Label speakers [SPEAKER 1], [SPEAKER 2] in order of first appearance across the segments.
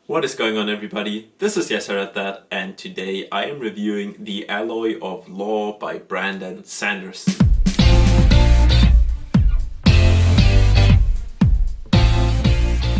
[SPEAKER 1] What is going on, everybody? This is Yes I Read That, and today I am reviewing The Alloy of Law by Brandon Sanderson.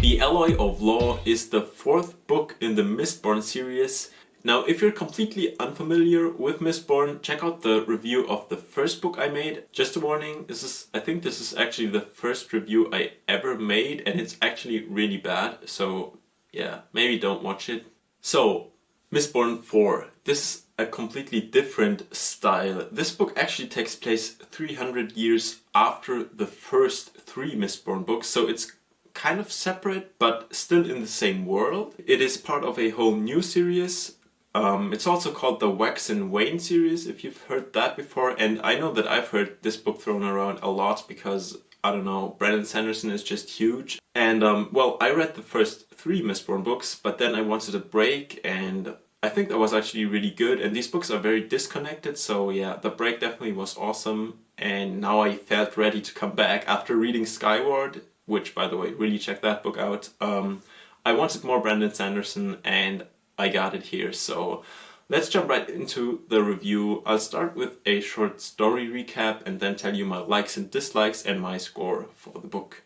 [SPEAKER 1] The Alloy of Law is the fourth book in the Mistborn series. Now, if you're completely unfamiliar with Mistborn, check out the review of the first book I made. Just a warning, I think this is actually the first review I ever made, and it's actually really bad, so yeah, maybe don't watch it. So, Mistborn 4. This is a completely different style. This book actually takes place 300 years after the first three Mistborn books, so it's kind of separate, but still in the same world. It is part of a whole new series. It's also called the Wax and Wayne series, if you've heard that before, and I know that I've heard this book thrown around a lot because, I don't know, Brandon Sanderson is just huge. And, well, I read the first three Mistborn books, but then I wanted a break, and I think that was actually really good, and these books are very disconnected, so yeah, the break definitely was awesome, and now I felt ready to come back after reading Skyward, which, by the way, really check that book out. I wanted more Brandon Sanderson, and I got it here, so let's jump right into the review. I'll start with a short story recap and then tell you my likes and dislikes and my score for the book.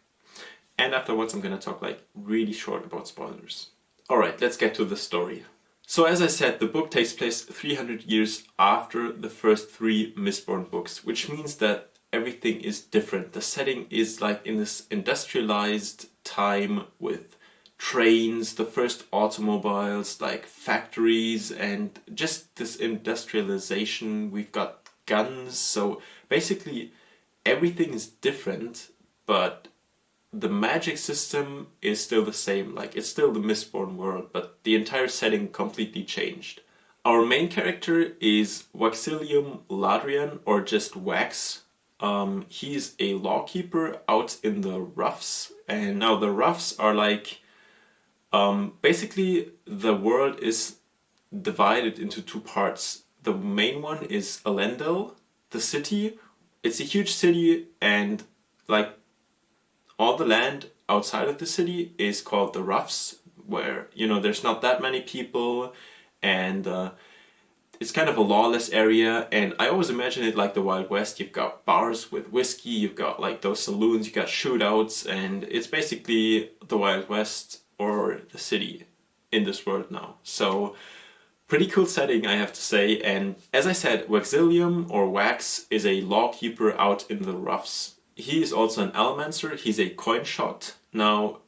[SPEAKER 1] And afterwards I'm gonna talk like really short about spoilers. Alright, let's get to the story. So as I said, the book takes place 300 years after the first three Mistborn books, which means that everything is different. The setting is like in this industrialized time with trains, the first automobiles, like factories, and just this industrialization. We've got guns, so basically everything is different, but the magic system is still the same. Like, it's still the Mistborn world, but the entire setting completely changed. Our main character is Waxilium Ladrian, or just Wax. He's a lawkeeper out in the Roughs, and now the Roughs are like basically, the world is divided into two parts. The main one is Elendil, the city. It's a huge city, and like all the land outside of the city is called the Roughs, where, you know, there's not that many people, and it's kind of a lawless area. And I always imagine it like the Wild West. You've got bars with whiskey, you've got like those saloons, you've got shootouts, and it's basically the Wild West or the city in this world now. So, pretty cool setting, I have to say. And as I said, Waxilium, or Wax, is a lawkeeper out in the Roughs. He is also an allomancer. He's a coin shot. Now,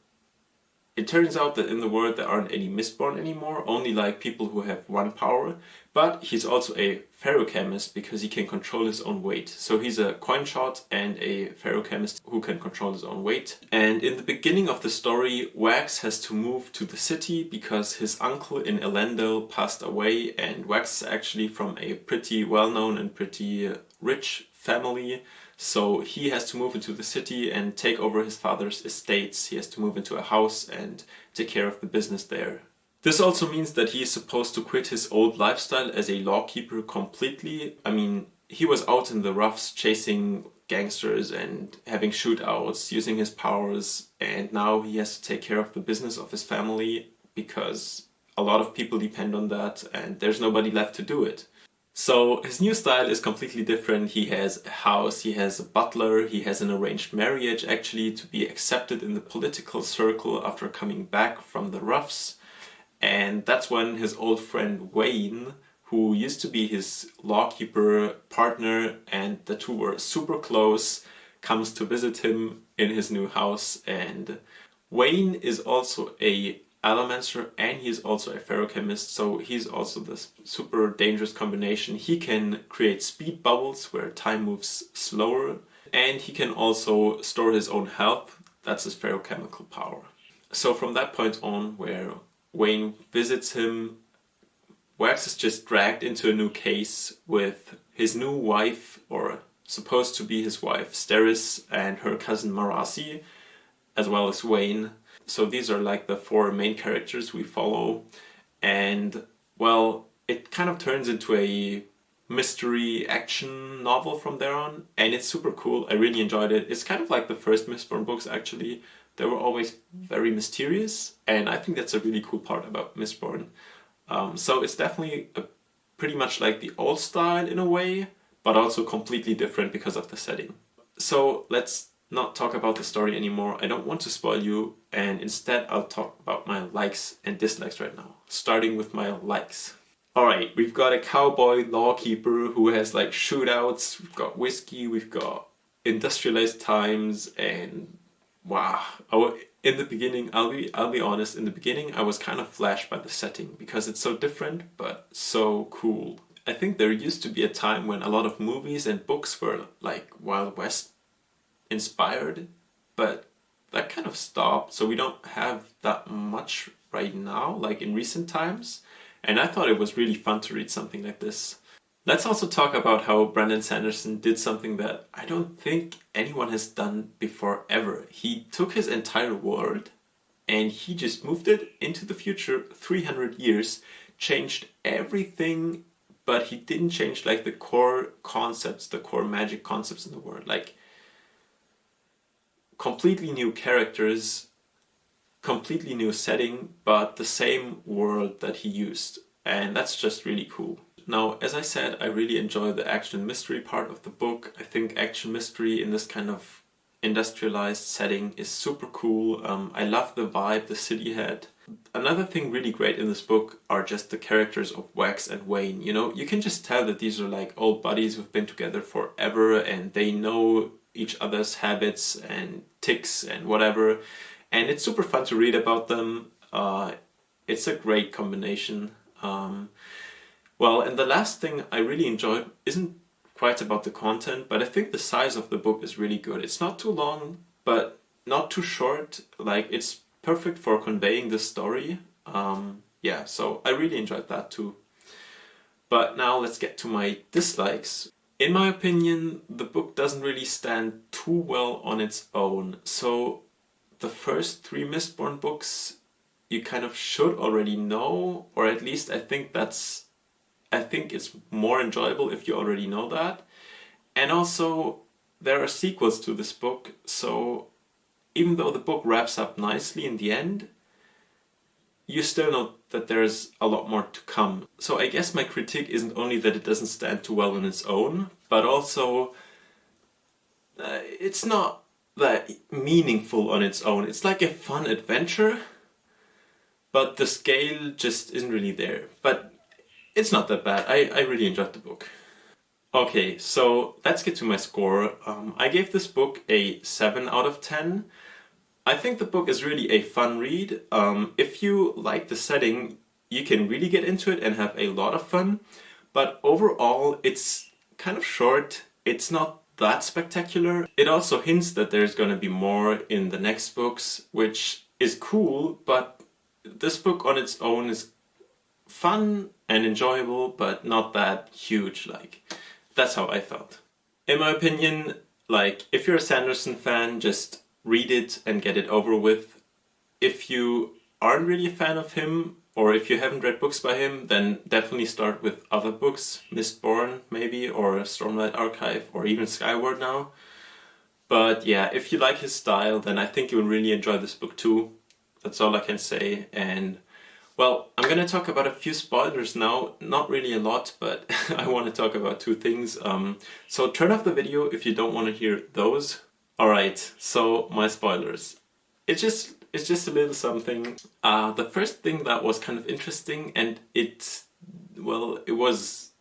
[SPEAKER 1] it turns out that in the world there aren't any Mistborn anymore, only like people who have one power. But he's also a feruchemist because he can control his own weight. So he's a coin shot and a feruchemist who can control his own weight. And in the beginning of the story, Wax has to move to the city because his uncle in Elendil passed away, and Wax is actually from a pretty well-known and pretty rich family. So he has to move into the city and take over his father's estates. He has to move into a house and take care of the business there. This also means that he is supposed to quit his old lifestyle as a lawkeeper completely. I mean, he was out in the Roughs chasing gangsters and having shootouts, using his powers, and now he has to take care of the business of his family because a lot of people depend on that and there's nobody left to do it. So his new style is completely different. He has a house, he has a butler, he has an arranged marriage actually to be accepted in the political circle after coming back from the Roughs. And that's when his old friend Wayne, who used to be his lawkeeper partner and the two were super close, comes to visit him in his new house. And Wayne is also a allomancer and he's also a feruchemist, so he's also this super dangerous combination. He can create speed bubbles where time moves slower, and he can also store his own health. That's his feruchemical power. So from that point on, where Wayne visits him, Wax is just dragged into a new case with his new wife, or supposed to be his wife, Steris, and her cousin Marasi, as well as Wayne. So these are like the four main characters we follow, and well, it kind of turns into a mystery action novel from there on, and it's super cool. I really enjoyed it. It's kind of like the first Mistborn books actually. They were always very mysterious, and I think that's a really cool part about Mistborn. So it's definitely pretty much like the old style in a way, but also completely different because of the setting. So let's not talk about the story anymore. I don't want to spoil you, and instead I'll talk about my likes and dislikes right now, starting with my likes. Alright, we've got a cowboy lawkeeper who has like shootouts, we've got whiskey, we've got industrialized times, and wow. In the beginning, I'll be honest, in the beginning I was kind of flashed by the setting because it's so different but so cool. I think there used to be a time when a lot of movies and books were like Wild West inspired, but that kind of stopped, so we don't have that much right now, like in recent times. And I thought it was really fun to read something like this. Let's also talk about how Brandon Sanderson did something that I don't think anyone has done before ever. He took his entire world and he just moved it into the future 300 years, changed everything, but he didn't change like the core concepts, the core magic concepts in the world. Like completely new characters, completely new setting, but the same world that he used. And that's just really cool. Now, as I said, I really enjoy the action mystery part of the book. I think action mystery in this kind of industrialized setting is super cool. I love the vibe the city had. Another thing really great in this book are just the characters of Wax and Wayne. You know, you can just tell that these are like old buddies who've been together forever and they know each other's habits and tics and whatever. And it's super fun to read about them. It's a great combination. Well, and the last thing I really enjoyed isn't quite about the content, but I think the size of the book is really good. It's not too long, but not too short. Like, it's perfect for conveying the story. Yeah, so I really enjoyed that too. But now let's get to my dislikes. In my opinion, the book doesn't really stand too well on its own. So the first 3 Mistborn books you kind of should already know, or at least I think it's more enjoyable if you already know that. And also, there are sequels to this book, so even though the book wraps up nicely in the end, you still know that there's a lot more to come. So I guess my critique isn't only that it doesn't stand too well on its own, but also it's not that meaningful on its own. It's like a fun adventure, but the scale just isn't really there. But it's not that bad. I really enjoyed the book. Okay, so let's get to my score. I gave this book a 7 out of 10. I think the book is really a fun read. If you like the setting, you can really get into it and have a lot of fun. But overall, it's kind of short. It's not that spectacular. It also hints that there's going to be more in the next books, which is cool, but this book on its own is fun and enjoyable, but not that huge. Like, that's how I felt. In my opinion, like, if you're a Sanderson fan, just read it and get it over with. If you aren't really a fan of him, or if you haven't read books by him, then definitely start with other books, Mistborn maybe, or Stormlight Archive, or even Skyward now. But yeah, if you like his style, then I think you'll really enjoy this book too. That's all I can say. And well, I'm gonna talk about a few spoilers now, not really a lot, but I want to talk about 2 things. So turn off the video if you don't want to hear those. Alright, so my spoilers. It's just a little something. The first thing that was kind of interesting, and it was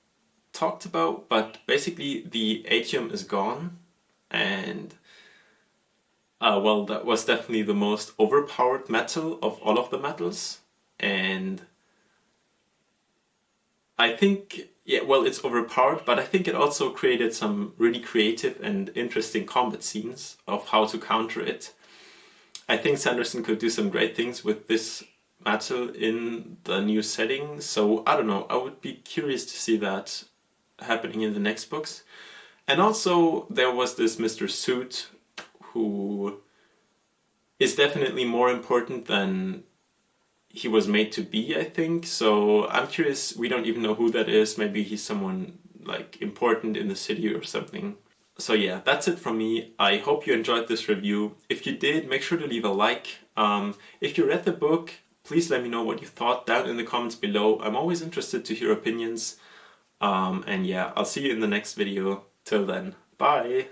[SPEAKER 1] talked about, but basically the atium is gone, and that was definitely the most overpowered metal of all of the metals. And I think, yeah, well, it's overpowered, but I think it also created some really creative and interesting combat scenes of how to counter it. I think Sanderson could do some great things with this metal in the new setting, so I don't know, I would be curious to see that happening in the next books. And also, there was this Mr. Suit, who is definitely more important than he was made to be, I think. So I'm curious, we don't even know who that is. Maybe he's someone like important in the city or something. So yeah, that's it from me. I hope you enjoyed this review. If you did, make sure to leave a like. If you read the book, please let me know what you thought down in the comments below. I'm always interested to hear opinions. And yeah, I'll see you in the next video. Till then, bye!